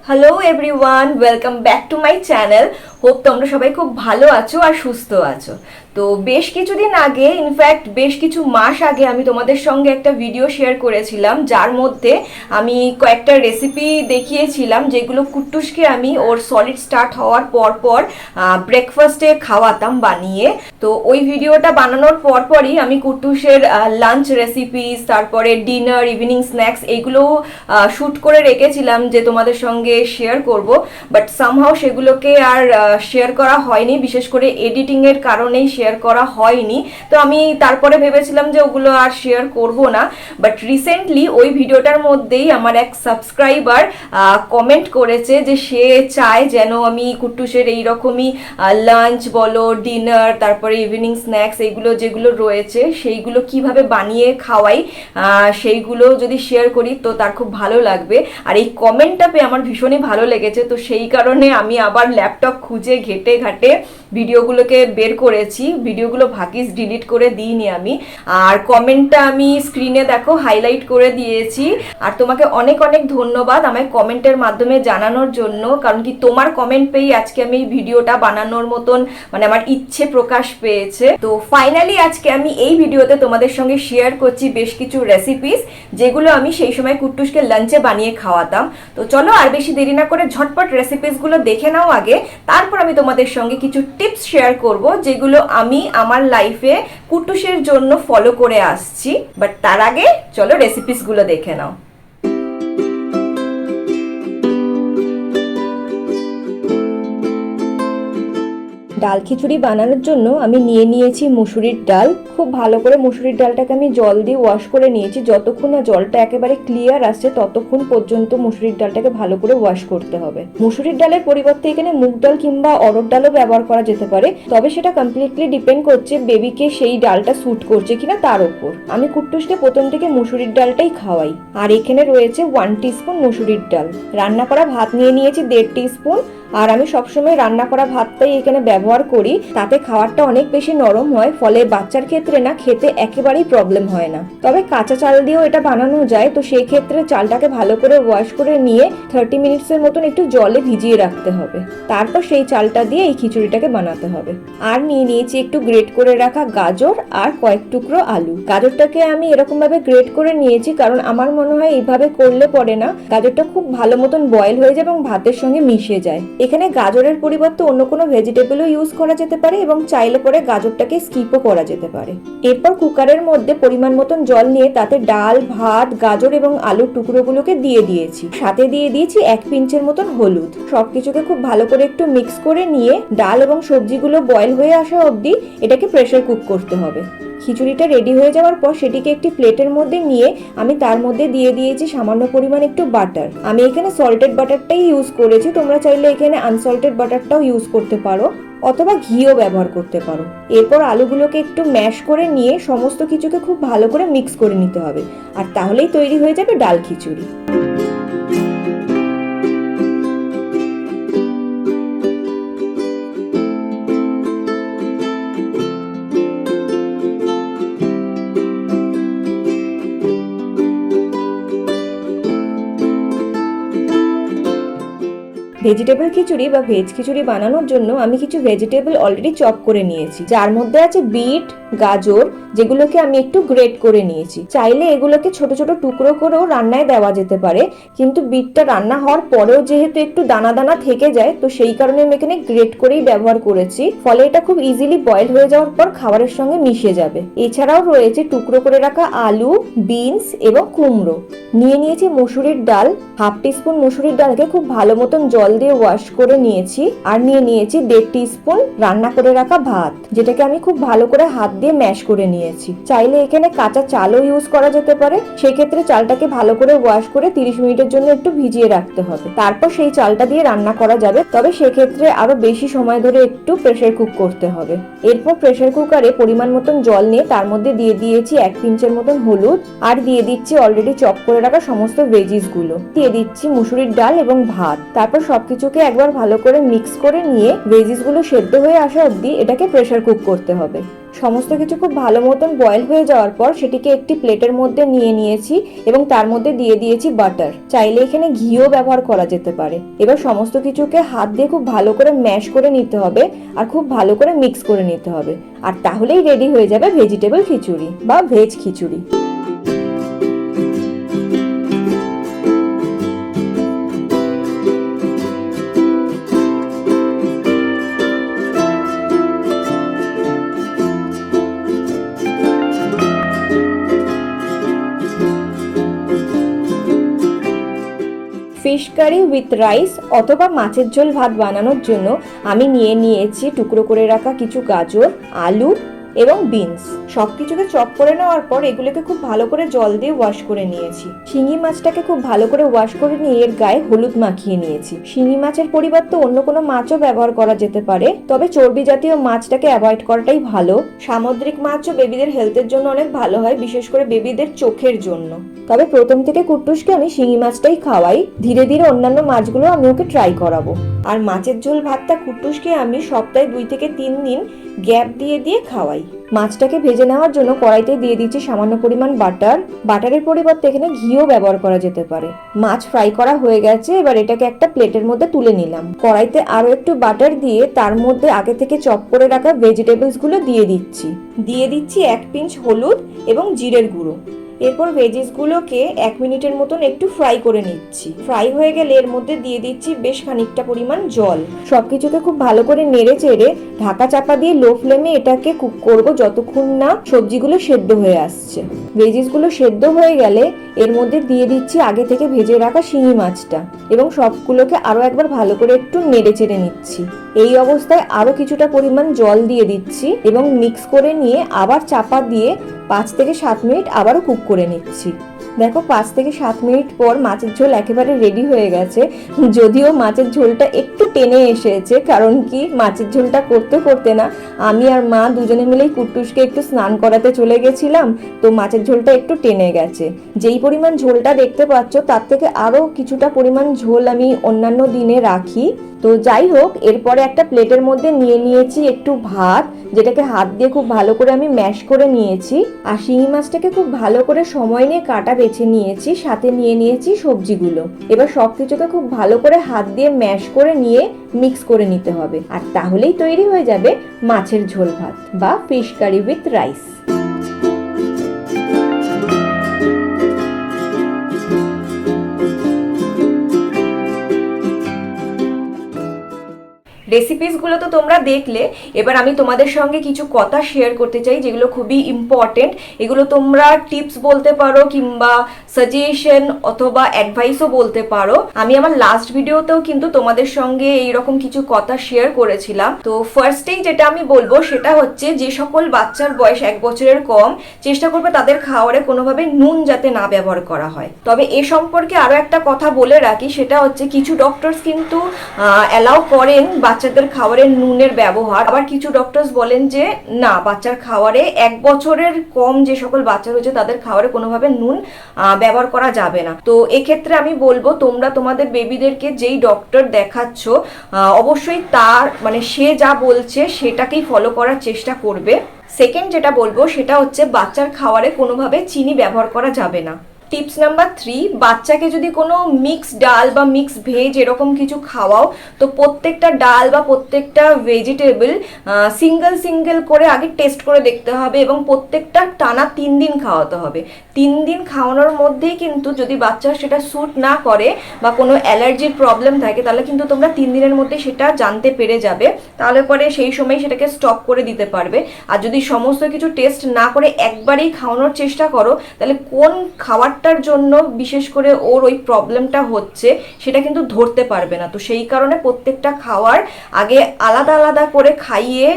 Hello everyone, welcome back to my channel. Hope তোমরা সবাই খুব ভালো আছো আর সুস্থ আছো। তো বেশ কিছুদিন আগে, ইনফ্যাক্ট বেশ কিছু মাস আগে আমি তোমাদের সঙ্গে একটা ভিডিও শেয়ার করেছিলাম, যার মধ্যে আমি কয়েকটা রেসিপি দেখিয়েছিলাম যেগুলো কুট্টুসকে আমি ওর সলিড স্টার্ট হওয়ার পর পর ব্রেকফাস্টে খাওয়াতাম বানিয়ে। তো ওই ভিডিওটা বানানোর পরপরই আমি কুট্টুসের লাঞ্চ রেসিপিস, তারপরে ডিনার, ইভিনিং স্ন্যাক্স এইগুলো শ্যুট করে রেখেছিলাম যে তোমাদের সঙ্গে শেয়ার করব, বাট সামহাও সেগুলোকে আর শেয়ার করা হয়নি, বিশেষ করে এডিটিংয়ের কারণেই শেয়ার করা হয়নি। তো আমি তারপরে ভেবেছিলাম যে ওগুলো আর শেয়ার করব না, বাট রিসেন্টলি ওই ভিডিওটার মধ্যেই আমার এক সাবস্ক্রাইবার কমেন্ট করেছে যে সে চায় যেন আমি কুট্টুসের এইরকমই লাঞ্চ বলো, ডিনার, তারপরে ইভিনিং স্ন্যাক্স এইগুলো যেগুলো রয়েছে সেইগুলো কিভাবে বানিয়ে খাওয়াই, সেইগুলো যদি শেয়ার করি তো তার খুব ভালো লাগবে। আর এই কমেন্টটা পেয়ে আমার ভীষণই ভালো লেগেছে, তো সেই কারণে আমি আবার ল্যাপটপ খুঁজে ঘেটে ঘাটে ভিডিওগুলোকে বের করেছি। ভিডিওগুলো ভাগিস ডিলিট করে দিইনি আমি। আর কমেন্টটা আমি স্ক্রিনে দেখো হাইলাইট করে দিয়েছি। আর তোমাকে অনেক অনেক ধন্যবাদ আমায় কমেন্টের মাধ্যমে জানানোর জন্য, কারণ কি তোমার কমেন্ট পেয়েই আজকে আমি এই ভিডিওটা বানানোর মতন মানে আমার ইচ্ছে প্রকাশ পেয়েছে। তো ফাইনালি আজকে আমি এই ভিডিওতে তোমাদের সঙ্গে শেয়ার করছি বেশ কিছু রেসিপিস যেগুলো আমি সেই সময় কুট্টুসকে লাঞ্চে বানিয়ে খাওয়াতাম। তো চলো আর বেশি দেরি না করে ঝটপট রেসিপিসগুলো দেখে নাও আগে, তারপর আমি তোমাদের সঙ্গে কিছু টিপস শেয়ার করব যেগুলো আমি আমার লাইফে কুট্টুসের জন্য ফলো করে আসছি। বাট তার আগে চলো রেসিপিসগুলো দেখে নাও। ডাল খিচুড়ি বানানোর জন্য আমি নিয়ে নিয়েছি মুসুরির ডাল। খুব ভালো করে মুসুরির ডালটাকে আমি জল দিয়ে ওয়াশ করে নিয়েছি। যতক্ষণ না জলটা একেবারে ক্লিয়ার আসছে ততক্ষণ পর্যন্ত মুসুরির ডালটাকে ভালো করে ওয়াশ করতে হবে। মুসুরির ডালের পরিবর্তে এখানে মুগ ডাল কিংবা অরহর ডালও ব্যবহার করা যেতে পারে, তবে সেটা কমপ্লিটলি ডিপেন্ড করছে বেবিকে সেই ডালটা স্যুট করছে কিনা তার উপর। আমি কুট্টুসকে প্রথম থেকে মুসুরির ডালটাই খাওয়াই। আর এখানে রয়েছে 1 টিস্পুন মুসুরির ডাল। রান্না করা ভাত নিয়ে নিয়েছি 1.5 টিস্পুন। আর আমি সবসময় রান্না করা ভাতটাই এখানে ব্যবহার করি, তাতে খাবারটা অনেক বেশি নরম হয়, ফলে বাচ্চার ক্ষেত্রে না খেতে একেবারেই প্রবলেম হয় না। তবে কাঁচা চাল দিয়েও এটা বানানো যায়, তো সেই ক্ষেত্রে চালটাকে ভালো করে ওয়াশ করে নিয়ে 30 মিনিটসের মতন একটু জলে ভিজিয়ে রাখতে হবে। তারপর সেই চালটা দিয়ে এই খিচুড়িটাকে বানাতে হবে। আর নিয়ে নিয়েছি একটু গ্রেট করে রাখা গাজর আর কয়েক টুকরো আলু। গাজরটাকে আমি এরকম ভাবে গ্রেট করে নিয়েছি কারণ আমার মনে হয় এইভাবে করলে পরে না গাজরটা খুব ভালো মতন বয়েল হয়ে যায় এবং ভাতের সঙ্গে মিশে যায়। এখানে গাজরের পরিবর্তে অন্য কোনো ভেজিটেবলও ইউজ করা যেতে পারে এবং চাইলে পরে গাজরটাকে স্কিপও করা যেতে পারে। এরপর কুকারের মধ্যে পরিমাণ মতন জল নিয়ে তাতে ডাল, ভাত, গাজর এবং আলুর টুকরোগুলোকে দিয়ে দিয়েছি। সাথে দিয়ে দিয়েছি 1 পিঞ্চের মতন হলুদ। সবকিছুকে খুব ভালো করে একটু মিক্স করে নিয়ে ডাল এবং সবজিগুলো বয়েল হয়ে আসা অবধি এটাকে প্রেসার কুক করতে হবে। খিচুড়িটা রেডি হয়ে যাওয়ার পর সেটিকে একটি প্লেটের মধ্যে নিয়ে আমি তার মধ্যে দিয়ে দিয়েছি সামান্য পরিমাণ একটু বাটার। আমি এখানে সল্টেড বাটারটাই ইউজ করেছি, তোমরা চাইলে এখানে আনসল্টেড বাটারটাও ইউজ করতে পারো অথবা ঘিও ব্যবহার করতে পারো। এরপর আলুগুলোকে একটু ম্যাশ করে নিয়ে সমস্ত কিছুকে খুব ভালো করে মিক্স করে নিতে হবে, আর তাহলেই তৈরি হয়ে যাবে ডাল খিচুড়ি। ভেজিটেবল খিচুড়ি বা ভেজ খিচুড়ি বানানোর জন্য আমি কিছু ভেজিটেবল অলরেডি চপ করে নিয়েছি, যার মধ্যে আছে বিট, গাজর, যেগুলোকে আমি একটু গ্রেট করে নিয়েছি। চাইলে এগুলোকে ছোট ছোট টুকরো করেও রান্নায় দেওয়া যেতে পারে, কিন্তু বিটটা রান্না হওয়ার পরেও যেহেতু একটু দানা দানা থেকে যায়, তো সেই কারণে আমি এখানে গ্রেট করেই ব্যবহার করেছি। ফলে এটা খুব ইজিলি বয়েল হয়ে যাওয়ার পর খাবারের সঙ্গে মিশে যাবে। এছাড়াও রয়েছে টুকরো করে রাখা আলু, বিনস এবং কুমড়ো। নিয়ে নিয়েছি মুসুরির ডাল। 1/2 টিস্পুন মুসুরির ডালকে খুব ভালো মতন জল দিয়ে ওয়াশ করে নিয়েছি। আর নিয়ে নিয়েছি 1.5 টিস্পুন রান্না করে রাখা ভাত, যেটাকে আমি খুব ভালো করে হাত দিয়ে ম্যাশ করে নিয়েছি। চাইলে এখানে কাঁচা চালও ইউজ করা যেতে পারে, সেক্ষেত্রে চালটাকে ভালো করে ওয়াশ করে 30 মিনিটের জন্য একটু ভিজিয়ে রাখতে হবে। তারপর সেই চালটা দিয়ে রান্না করা যাবে, তবে সেক্ষেত্রে আরো বেশি সময় ধরে একটু প্রেসার কুক করতে হবে। এরপর প্রেসার কুকারে পরিমাণ মতন জল নিয়ে তার মধ্যে দিয়ে দিয়েছি 1 পিঞ্চের মতন হলুদ, আর দিয়ে দিচ্ছি অলরেডি চপ করে রাখা সমস্ত ভেজিস গুলো। দিয়ে দিচ্ছি মুসুরির ডাল এবং ভাত। তারপর সব সবকিছুকে একবার ভালো করে মিক্স করে নিয়ে ভেজিসগুলো সেদ্ধ হয়ে আসা অবধি এটাকে প্রেসার কুক করতে হবে। সমস্ত কিছু খুব ভালো মতন বয়েল হয়ে যাওয়ার পর সেটিকে একটি প্লেটের মধ্যে নিয়ে নিয়েছি এবং তার মধ্যে দিয়ে দিয়েছি বাটার। চাইলে এখানে ঘিও ব্যবহার করা যেতে পারে। এবার সমস্ত কিছুকে হাত দিয়ে খুব ভালো করে ম্যাশ করে নিতে হবে আর খুব ভালো করে মিক্স করে নিতে হবে। আর তাহলেই রেডি হয়ে যাবে ভেজিটেবল খিচুড়ি বা veg khichuri. Fish curry with rice অথবা মাছের ঝোল ভাত বানানোর জন্য আমি নিয়েছি টুকরো করে রাখা কিছু গাজর, আলু এবং বিনস। সবকিছুকে চপ করে নেওয়ার পর এগুলোকে খুব ভালো করে জল দিয়ে ওয়াশ করে নিয়েছি। শিঙি মাছটাকে খুব ভালো করে ওয়াশ করে নিয়ে এর গায়ে হলুদ মাখিয়ে নিয়েছি। শিঙি মাছের পরিবর্তে অন্য কোনো মাছও ব্যবহার করা যেতে পারে, তবে চর্বি জাতীয় মাছটাকে অ্যাভয়েড করাটাই ভালো। সামুদ্রিক মাছও বেবিদের হেলথের জন্য অনেক ভালো হয়, বিশেষ করে বেবিদের চোখের জন্য। তবে প্রথম থেকে কুট্টুসকে আমি শিঙি মাছটাই খাওয়াই, ধীরে ধীরে অন্যান্য মাছগুলো আমি ওকে ট্রাই করাবো। আর মাছের ঝোল ভাতটা কুট্টুসকে আমি সপ্তাহে 2 থেকে 3 দিন গ্যাপ দিয়ে দিয়ে খাওয়াই। মাছটাকে ভেজে নেওয়ার জন্য কড়াইতে দিয়ে দিচ্ছি সামান্য পরিমাণ বাটার। বাটারের পরিবর্তে এখানে ঘিও ব্যবহার করা যেতে পারে। মাছ ফ্রাই করা হয়ে গেছে, এবার এটাকে একটা প্লেটের মধ্যে তুলে নিলাম। কড়াইতে আরো একটু বাটার দিয়ে তার মধ্যে আগে থেকে চপ করে রাখা ভেজিটেবলস গুলো দিয়ে দিচ্ছি 1 পিঞ্চ হলুদ এবং জিরের গুঁড়ো। এরপর ভেজিস গুলোকে 1 মিনিটের মতন একটু ফ্রাই করে নিচ্ছি। ফ্রাই হয়ে গেলে এর মধ্যে দিয়ে দিচ্ছি বেশ খানিকটা পরিমাণ জল। সবকিছুকে খুব ভালো করে নেড়ে চেড়ে ঢাকা চাপা দিয়ে লো ফ্লেমে এটাকে কুক করব যতক্ষণ না সবজিগুলো সেদ্ধ হয়ে আসছে। ভেজিস গুলো সেদ্ধ হয়ে গেলে এর মধ্যে দিয়ে দিচ্ছি আগে থেকে ভেজে রাখা শিঙি মাছটা এবং সবগুলোকে আরো একবার ভালো করে একটু নেড়ে চেড়ে নিচ্ছি। এই অবস্থায় আরো কিছুটা পরিমাণ জল দিয়ে দিচ্ছি এবং মিক্স করে নিয়ে আবার চাপা দিয়ে 5 থেকে 7 মিনিট আবারও কুক করে নিচ্ছি। দেখো 5 থেকে 7 মিনিট পর মাছের ঝোল একেবারে রেডি হয়ে গেছে। যদিও মাছের ঝোলটা একটু টেনে এসেছে, কারণ কি মাছের ঝোলটা করতে করতে না আমি আর মা দুজনে মিলেই কুট্টুসকে একটু স্নান করাতে চলে গেছিলাম, তো মাছের ঝোলটা একটু টেনে গেছে। যেই পরিমাণ ঝোলটা দেখতে পাচ্ছ তার থেকে আরো কিছুটা পরিমাণ ঝোল আমি অন্যান্য দিনে রাখি। তো যাই হোক, এরপরে একটা প্লেটের মধ্যে নিয়েছি একটু ভাত, যেটাকে হাত দিয়ে খুব ভালো করে আমি ম্যাশ করে নিয়েছি। আর শিঙি মাছটাকে খুব ভালো করে সময় নিয়ে কাটা বেছে নিয়েছি, সাথে নিয়েছি সবজিগুলো। এবার সবকিছুকে খুব ভালো করে হাত দিয়ে ম্যাশ করে নিয়ে মিক্স করে নিতে হবে। আর তাহলেই তৈরি হয়ে যাবে মাছের ঝোল ভাত বা ফিশ কারি উইথ রাইস। রেসিপিসগুলো তো তোমরা দেখলে, এবার আমি তোমাদের সঙ্গে কিছু কথা শেয়ার করতে চাই যেগুলো খুবই ইম্পর্টেন্ট। এগুলো তোমরা টিপস বলতে পারো কিংবা সাজেশন অথবা অ্যাডভাইসও বলতে পারো। আমি আমার লাস্ট ভিডিওতেও কিন্তু তোমাদের সঙ্গে এইরকম কিছু কথা শেয়ার করেছিলাম। তো ফার্স্টেই যেটা আমি বলবো সেটা হচ্ছে, যে সকল বাচ্চার বয়স 1 বছরের কম, চেষ্টা করবে তাদের খাবারে কোনোভাবে নুন যাতে না ব্যবহার করা হয়। তবে এ সম্পর্কে আরো একটা কথা বলে রাখি, সেটা হচ্ছে কিছু ডক্টরস কিন্তু অ্যালাউ করেন বাচ্চাদের খাবারে নুনের ব্যবহার, আবার কিছু ডক্টরস বলেন যে না, বাচ্চার খাবারে 1 বছরের কম যে সকল বাচ্চা রয়েছে তাদের খাবারে কোনোভাবে নুন ব্যবহার করা যাবে না। তো এক্ষেত্রে আমি বলবো তোমরা তোমাদের বেবিদেরকে যেই ডক্টর দেখাচ্ছ অবশ্যই তার সে যা বলছে সেটাকেই ফলো করার চেষ্টা করবে। সেকেন্ড যেটা বলবো সেটা হচ্ছে, বাচ্চার খাবারে কোনোভাবে চিনি ব্যবহার করা যাবে না। টিপস নাম্বার 3, বাচ্চাকে যদি কোনো মিক্স ডাল বা মিক্স ভেজ এরকম কিছু খাওয়াও, তো প্রত্যেকটা ডাল বা প্রত্যেকটা ভেজিটেবল সিঙ্গেল করে আগে টেস্ট করে দেখতে হবে এবং প্রত্যেকটা টানা 3 দিন খাওয়াতে হবে। 3 দিন খাওয়ানোর মধ্যেই কিন্তু যদি বাচ্চার সেটা স্যুট না করে বা কোনো অ্যালার্জির প্রবলেম থাকে, তাহলে কিন্তু তোমরা 3 দিনের মধ্যে সেটা জানতে পেরে যাবে। তাহলে পরে সেই সময় সেটাকে স্টপ করে দিতে পারবে। আর যদি সমস্ত কিছু টেস্ট না করে একবারেই খাওয়ানোর চেষ্টা করো, তাহলে কোন খাবারটার জন্য বিশেষ করে ওর ওই প্রবলেমটা হচ্ছে সেটা কিন্তু ধরতে পারবে না। তো সেই কারণে প্রত্যেকটা খাওয়ার আগে আলাদা করে খাইয়ে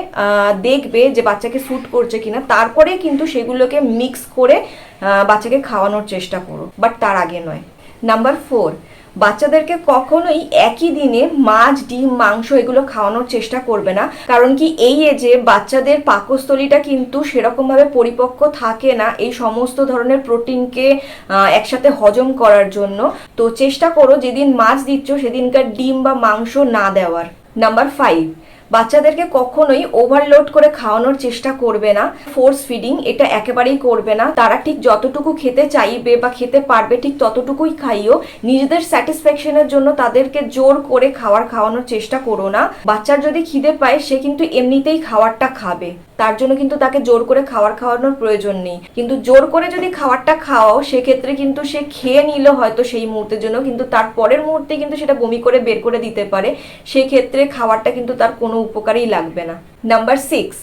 দেখবে যে বাচ্চাকে স্যুট করছে কিনা, তারপরে কিন্তু সেগুলোকে মিক্স করে বাচ্চাকে খাওয়ানোর চেষ্টা করো, বাট তার আগে নয়। নাম্বার 4, বাচ্চাদেরকে কখনোই একই দিনে মাছ, ডিম, মাংস এগুলো খাওয়ানোর চেষ্টা করবে না, কারণ কি এই এজে বাচ্চাদের পাকস্থলীটা কিন্তু সেরকমভাবে পরিপক্ক থাকে না এই সমস্ত ধরনের প্রোটিনকে একসাথে হজম করার জন্য। তো চেষ্টা করো যেদিন মাছ দিচ্ছ সেদিনকার ডিম বা মাংস না দেওয়ার। নাম্বার 5, বাচ্চাদেরকে কখনোই ওভারলোড করে খাওয়ানোর চেষ্টা করবে না। ফোর্স ফিডিং এটা একেবারেই করবে না। তারা ঠিক যতটুকু খেতে চাইবে বা খেতে পারবে ঠিক ততটুকুই খাইও। নিজেদের স্যাটিসফ্যাকশনের জন্য তাদেরকে জোর করে খাওয়ানোর চেষ্টা করো না। বাচ্চার যদি খিদে পায় সে কিন্তু এমনিতেই খাবারটা খাবে, তার জন্য কিন্তু তাকে জোর করে খাওয়ানোর প্রয়োজন নেই। কিন্তু জোর করে যদি খাবারটা খাওয়াও সেক্ষেত্রে কিন্তু সে খেয়ে নিল হয়তো সেই মুহূর্তের জন্য, কিন্তু তার পরের মুহূর্তে কিন্তু সেটা বমি করে বের করে দিতে পারে। সেক্ষেত্রে খাবারটা কিন্তু তার কোনো উপকারেই লাগবে না। নাম্বার 6,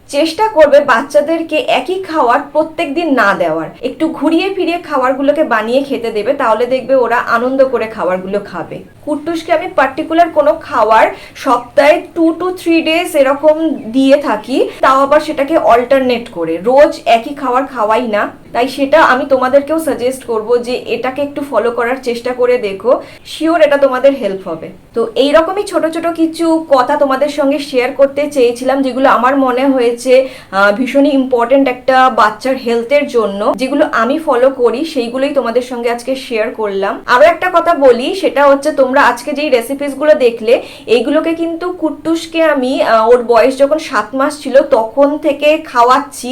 চেষ্টা করবে বাচ্চাদেরকে একই খাবার প্রত্যেক দিন না দেওয়ার। একটু ঘুরিয়ে ফিরিয়ে খাবারগুলোকে বানিয়ে খেতে দেবে, তাহলে দেখবে ওরা আনন্দ করে খাবারগুলো খাবে। কুট্টুসকে আমি পার্টিকুলার কোনো খাবার সপ্তাহে 2 to 3 ডেজ এরকম দিয়ে থাকি, তাও আবার সেটাকে অল্টারনেট করে, রোজ একই খাবার খাওয়াই না। তাই সেটা আমি তোমাদেরকেও সাজেস্ট করব যে এটাকে একটু ফলো করার চেষ্টা করে দেখো, শিওর এটা তোমাদের হেল্প হবে। তো এইরকমই ছোট ছোট কিছু কথা তোমাদের সঙ্গে শেয়ার করতে চেয়েছিলাম, যেগুলো আমার মনে হয়েছে ভীষণই ইম্পর্টেন্ট একটা বাচ্চার হেলথের জন্য, যেগুলো আমি ফলো করি সেইগুলোই তোমাদের সঙ্গে আজকে শেয়ার করলাম। আরো একটা কথা বলি, সেটা হচ্ছে তোমরা আজকে যেই রেসিপিস গুলো দেখলে এইগুলোকে কিন্তু কুট্টুসকে আমি ওর বয়স যখন 7 মাস ছিল তখন থেকে খাওয়াচ্ছি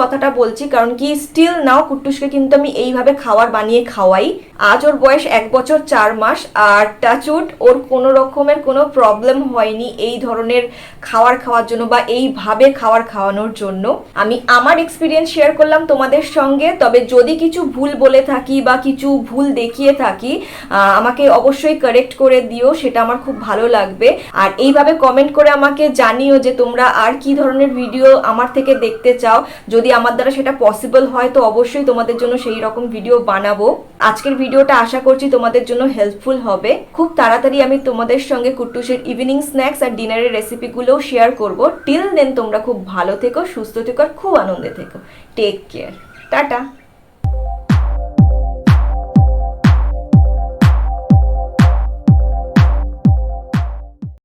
কথাটা বলছি, কারণ কি স্টিল নাও কুট্টুসকে কিন্তু আমি এইভাবে খাবার বানিয়ে খাওয়াই। আজ ওর বয়স 1 বছর 4 মাস, আর টাচউড ওর কোনো রকমের কোনো প্রবলেম হয়নি এই ধরনের খাওয়ার খাওয়ার জন্য বা এইভাবে খাবার খাওয়ানোর জন্য। আমি আমার এক্সপিরিয়েন্স শেয়ার করলাম তোমাদের সঙ্গে। তবে যদি কিছু ভুল বলে থাকি বা কিছু ভুল দেখিয়ে থাকি আমাকে অবশ্যই কারেক্ট করে দিও, সেটা আমার খুব ভালো লাগবে। আর এইভাবে কমেন্ট করে আমাকে জানিও যে তোমরা আর কি ধরনের ভিডিও আমার থেকে দেখতে চাও। যদি আমার দ্বারা সেটা পসিবল হয় তো অবশ্যই তোমাদের জন্য সেই রকম ভিডিও বানাবো। আজকের ভিডিওটা আশা করছি তোমাদের জন্য হেল্পফুল হবে। খুব তাড়াতাড়ি আমি তোমাদের সঙ্গে কুট্টুসের ইভিনিং স্ন্যাক্স আর ডিনারের রেসিপিগুলোও শেয়ার করব। টিল দেন তোমরা খুব ভালো থেকো, সুস্থ থেকো আর খুব আনন্দে থেকো। Take care, tata.